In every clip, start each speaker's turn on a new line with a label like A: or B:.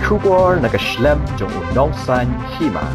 A: Kubor nag-slam jong unongsan hima.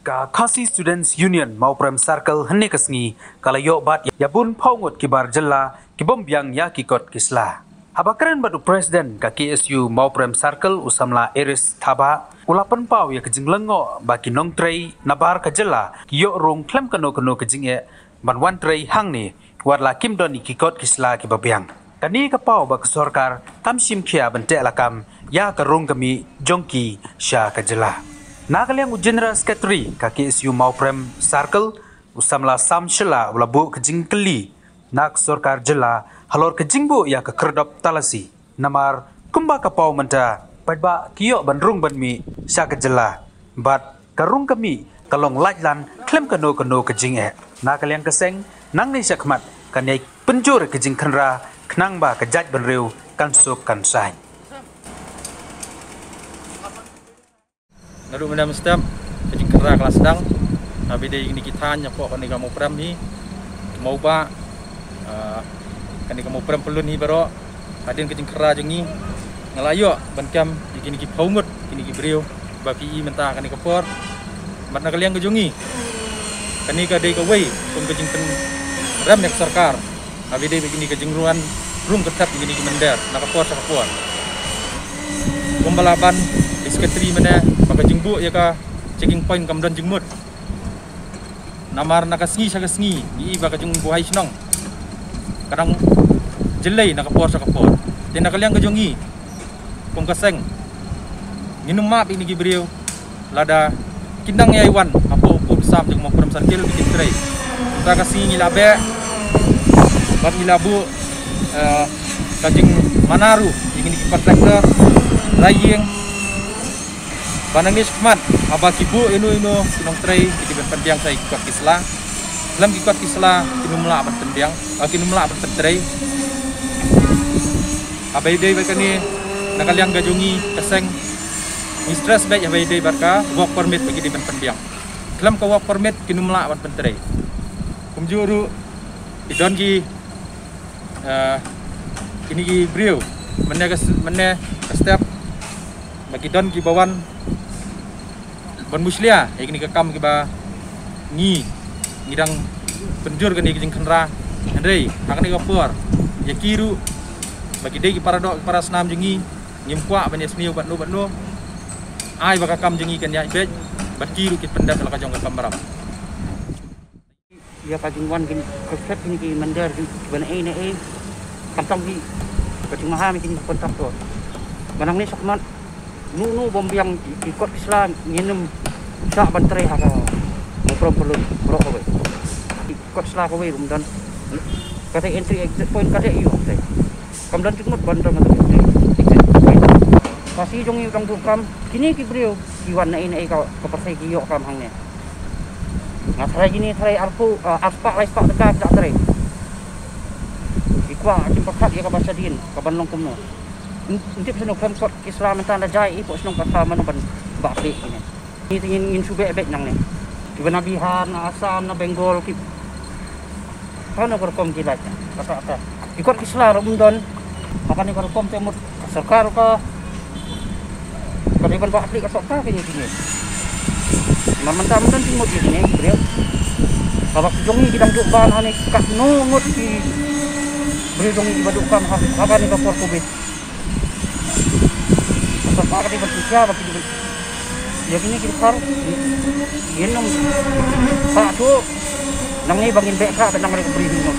B: Ka Khasi Students Union Mauprem Circle henne kasngi kalayo bat yabun paungut kibar jella kibombyang ya kikot kisla. Habakren badu presiden ka KSU Mauprem Circle usamla Iris Thaba ulapan pau ya kejing lengo baki nong trei nabar ka jella kiyo rong klem kano kejing e banwan trei hang ni warla kim doni kikot kisla kibabyang. Kani ka pau ba kesorkar tamsim kia bente alakam ya karung kami jongki sya ka jella. Nakaliang General Secretary ka KSU Mauprem Circle usamla samshela ulabu kejing keli nak sorkar jela halor kejingbu ya ke kerdop talasi namar kumba kapau menta padba kiyo bandrung banmi sya ke jela bat karung kami kalong lajlan klem kano kejing e nakaliang keseng nang ni syakmat kanai penjur kejing kenra kenang ba kejaj benriu kan suk kan sai.
C: Naru mendam setiap kejing kera kelas sedang nabi dia ini kita nyapok kan kamu pram ni mau ba kan kamu pram pelun ni baro hadin kejing kera jengi ngelayo bankam ini ki paungut ini ki brio bapi mentah kan kapor mat nakaliang kejungi kan ni ka dei ka wei kum kejing pen ram nek sarkar nabi dia begini kejing ruan rum ketat ini ki mender nakapor sakapor kumbalaban sekretari mana maka jengbu ya ka checking point kamdan jengmut namar nakasngi sagasngi di baka jeng buhai senong kadang jelai nakapor sakapor dan nakaliang kejongi kong kaseng minum map ini gibriu lada kindang yaiwan apo upo besam jeng mau peram sarkil bikin tray kita kasih ngilabe bab ngilabu kajing manaru ingin dikipat traktor raying Banangis kemat, abah kibu inu sinong tray di pendiang saya ikut kislah, dalam ikut kislah kinumla abat pendiang, kinumla abat tray. Abai day baik ni nakaliang gajungi keseng, mistress baik abai day barka work permit bagi di pendiang. Dalam ke work permit kinumla abat tray. Kumjuru idongi ini ki brio, mana setiap bagi don ki bawan ban muslia ini kekam kiba ngidang penjur kan kejing kenra andrei akan kapur ya kiru bagi dei para senam jengi nyemkwa ban yasmiu bat no ai baka kam jengi kan ya bet bat kiru kit pendat la kajong kam baram
D: ya kajing wan kin kecet ini ki mandar di ban ne kantong di kajing maha mikin kontak to banang ni sakmat nu bombyang ikut Islam nginem sak bantre ha mo perlu kowe ikut Islam kowe dan kata entry exit point kata iyo teh kamdan cukmut bandar mata exit pasti jong yung dukam kini ki brio kiwan na ini ka persai kiyo kam hangnya ngatrai gini trai arpu aspak lai spak dekat tak trai ikwa cimpakat ya ka basadin ka banlong kumno untuk senang transport Islam mentang lajai ipo senang kata mana ban bakri ini ingin subek bek nang ni di Nabihan Asam na Benggol ki kana korkom jilat kata ikut Islam rumdon akan ni korkom temut sarkar ka kaliban bakri ka sok ka kini mentang timut ini beliau babak jongi kidang duk ban hani kat nungut ki beliau jongi badukan apa ni kapor kubit apa kali berpisah bagi ya kini kita ini nom satu nang ni bangin beka benang mereka beri minum